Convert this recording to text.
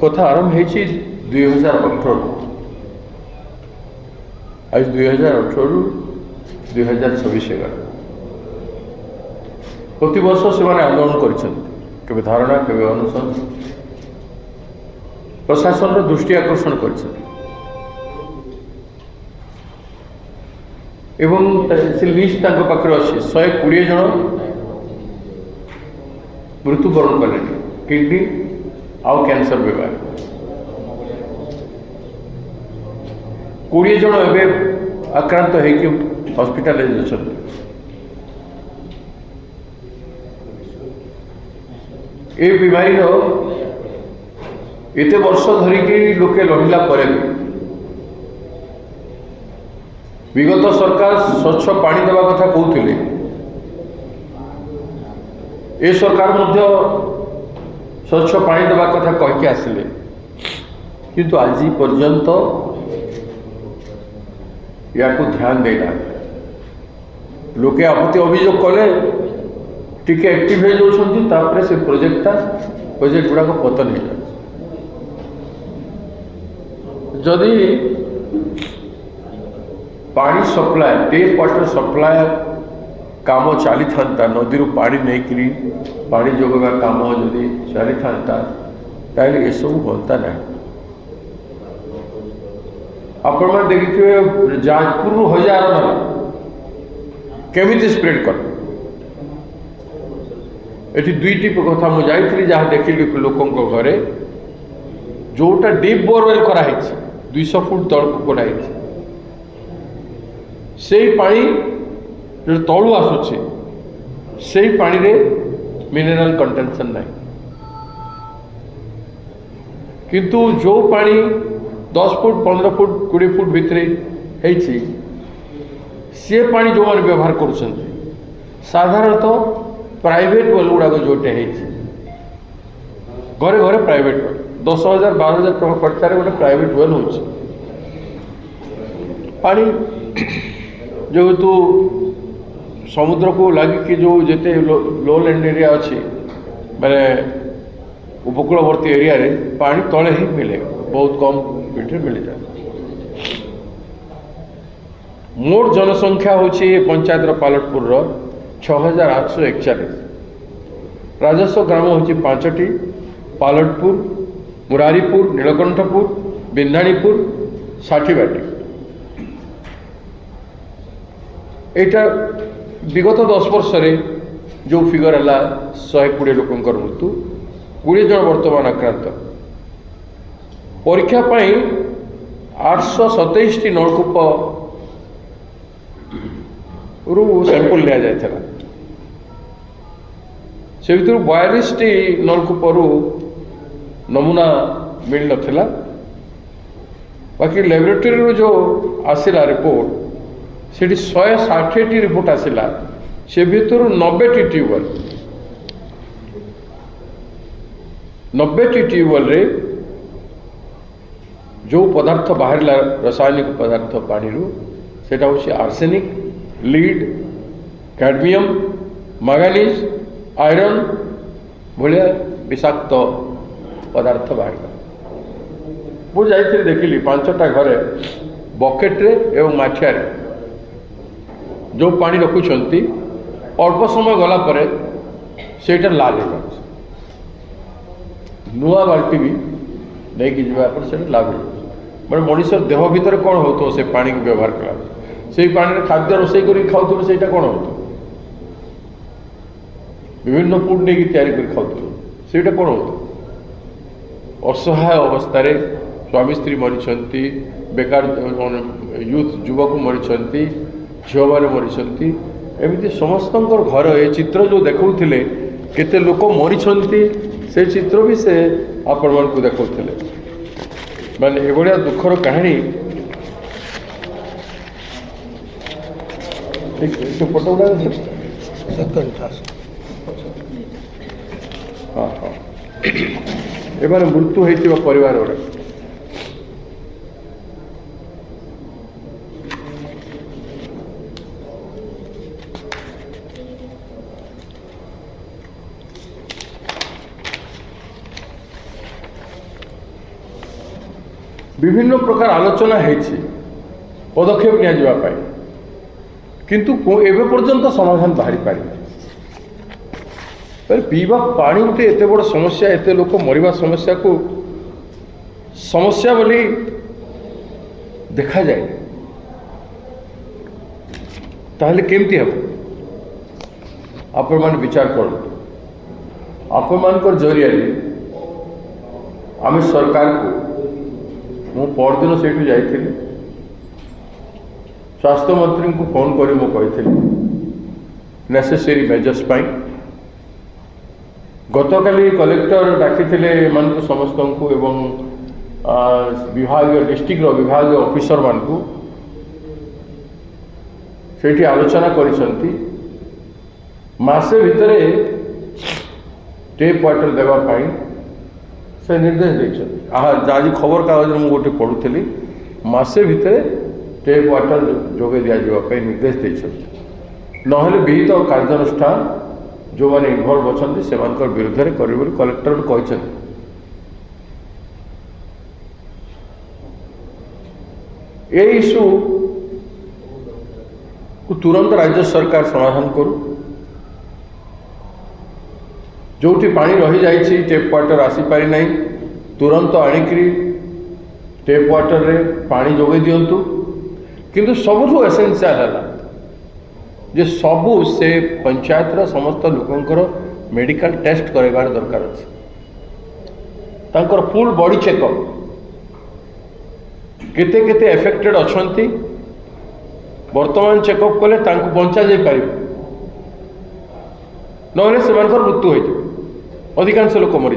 କଥା ଆରମ୍ଭ ହେଇଛି 2018 ଆଜି 2018ରୁ 2026 ହେଇଗଲା। ପ୍ରତିବର୍ଷ ସେମାନେ ଆନ୍ଦୋଳନ କରିଛନ୍ତି, କେବେ ଧାରଣା, କେବେ ଅନଶନ, ପ୍ରଶାସନର ଦୃଷ୍ଟି ଆକର୍ଷଣ କରିଛନ୍ତି ଏବଂ ସେ ଲିଷ୍ଟ ତାଙ୍କ ପାଖରେ ଅଛି। 120 ଜଣ ମୃତ୍ୟୁବରଣ କଲେଣି କିଡନୀ ଆଉ କ୍ୟାନ୍ସର ବିଭାଗ। 20 ଜଣ ଏବେ ଆକ୍ରାନ୍ତ ହେଇକି ହସ୍ପିଟାଲରେ ଅଛନ୍ତି। ଏ ବିମାରୀର ଏତେ ବର୍ଷ ଧରିକି ଲୋକେ ଲଢ଼ିଲା ପରେ ବି ବିଗତ ସରକାର ସ୍ୱଚ୍ଛ ପାଣି ଦେବା କଥା କହୁଥିଲେ, ଏ ସରକାର ମଧ୍ୟ ସ୍ୱଚ୍ଛ ପାଣି ଦେବା କଥା କହିକି ଆସିଲେ, କିନ୍ତୁ ଆଜି ପର୍ଯ୍ୟନ୍ତ ୟାକୁ ଧ୍ୟାନ ଦେଇନାହାନ୍ତି। ଲୋକେ ଆପତ୍ତି ଅଭିଯୋଗ କଲେ ଟିକେ ଆକ୍ଟିଭ ହେଇଯାଉଛନ୍ତି, ତାପରେ ସେ ପ୍ରୋଜେକ୍ଟ ଗୁଡ଼ାକ ପତନ ହେଇଯାଉଛି। ଯଦି ପାଣି ସପ୍ଲାଏ, ଟେପ୍ ୱାଟର ସପ୍ଲାଏ କାମ ଚାଲିଥାନ୍ତା, ନଦୀରୁ ପାଣି ନେଇକରି ପାଣି ଯୋଗାଇବା କାମ ଯଦି ଚାଲିଥାନ୍ତା, ତାହେଲେ ଏସବୁ ହୁଅନ୍ତା ନାହିଁ। ଆପଣମାନେ ଦେଖିଥିବେ ଯାଜପୁରରୁ ହଜାରମାନେ କେମିତି ସ୍ପ୍ରେଡ୍ କଲେ। ଏଠି ଦୁଇଟି କଥା ମୁଁ ଯାଇଥିଲି, ଯାହା ଦେଖିଲି ଲୋକଙ୍କ ଘରେ, ଯୋଉଟା ଡିପ୍ ବୋରୱେଲ୍ କରାହେଇଛି 200 ଫୁଟ ତଳକୁ କରାହେଇଛି, ସେଇ ପାଣି जो तलू आसुचे से पानी रे मिनरल कंटेंशन नहीं, किंतु जो पानी 10 फुट 15 फुट 20 फुट भितर है सी पानी जो मैंने व्यवहार कर साधारणतः प्राइवेट वेल गुड़ाक जोटे घरे घरे प्राइवेट वेल 10,000 12,000 टका खर्चार गोटे प्राइवेट वेल हो पानी जेहेतु समुद्र को लगिकी जो जिते लो लैंड एरिया अच्छी माने उपकूलवर्ती एरिया रे पानी तले ही मिले, बहुत कम मीटर मिल जाए। मोट जनसंख्या होची पंचायत पालटपुर 6,841, राजस्व ग्राम होची 5टी, पालटपुर, मुरारीपुर, नीलकंठपुर, बिंधाणीपुर, साठीबाटी। एटा विगत 10 वर्ष जो फिगर है 120 लोकंर मृत्यु, 20 जन वर्तमान आक्रांत। परीक्षा 827 नलकूप रु सैंपल लिया जाता, से भर 42 नलकूप नमूना मिल नथिला। बाकी लैबोरेटरी जो आसिला रिपोर्ट से 160 रिपोर्ट आसिला, से भर 90 ट्यूबवेल 90 ट्यूबवेल रे जो पदार्थ बाहर रासायनिक पदार्थ पानी से arsenic, lead, cadmium, manganese, iron भाया विषाक्त पदार्थ बाहर। मुझे देखिली 5टा घरे बकेट्रे एवं माठिया जो पानी रखुंट अल्प समय गला पर सेटा लाल हो जाए, नुआ बाल्टी भी नहीं जावापर से लाल हो जाए। मैं मनीष देह भितर कौन हो से पानी को व्यवहार कला से पानी खाद्य रोषे कर खाऊ से कौन हो विभिन्न फुड नहीं तैयारी कर खाऊ से कौन हो असहाय अवस्था स्वामी स्त्री मरी, बेकार यूथ युवक मरी, झील मैंने मरी, एमती समस्त घर ये चित्र जो देखते केते लोक मरी से चित्र भी से आपण मान को देखते माने एभलिया दुखर कहानी। फोटो हाँ हाँ एबार मृत्यु होता परिवार गुड़ा विभिन्न प्रकार आलोचना होइछि पदक्षेप निया जिबा पाई किंतु एबे पर्यंत समाधान बाहरी पारि पर पीवा पानी गोटे एते बड़ समस्या एते लोक मरिबा समस्या को समस्या बोली देखा जाए ताहले केमती हम आपण मान विचार करूँ आपण मान जरिया आम सरकार को मु परदिन से जाइए स्वास्थ्य मंत्री को फोन करी मु कही नेसेसरी मेजर्स पाई गतकाली कलेक्टर डाकी समस्त को एवं विभाग डिस्ट्रिक्ट विभाग ऑफिसर मान को सेठी आलोचना करिसंती मासे भितरे टेप वाटर देवा पाई से निर्देश देछन आज खबर कागज में गोटे पढ़ुली मासे भितरे टेप वाटर जोगे दिया जावाई निर्देश देछन नहले विहित कार्यानुष्ठान जो मैंने इनवल्व अच्छा से विरुद्ध में कर कलेक्टर कहते ये इश्यू को तुरंत राज्य सरकार समाधान करू जोटी पानी रही जाइए टेप वाटर आसीपारी ना तुरंत आणिकी टेप वाटर रे पानी जोगे दिंतु किंतु सबुठु एसेंशियल है जे सबू से पंचायतर समस्त लोकंकर मेडिकल टेस्ट करार दरकार अच्छे तांकर फुल बॉडी चेकअप केते केते एफेक्टेड अच्छी वर्तमान चेकअप कले तांको बंचा जाई पार ना से मृत्यु हो अधिकांश लोक मरी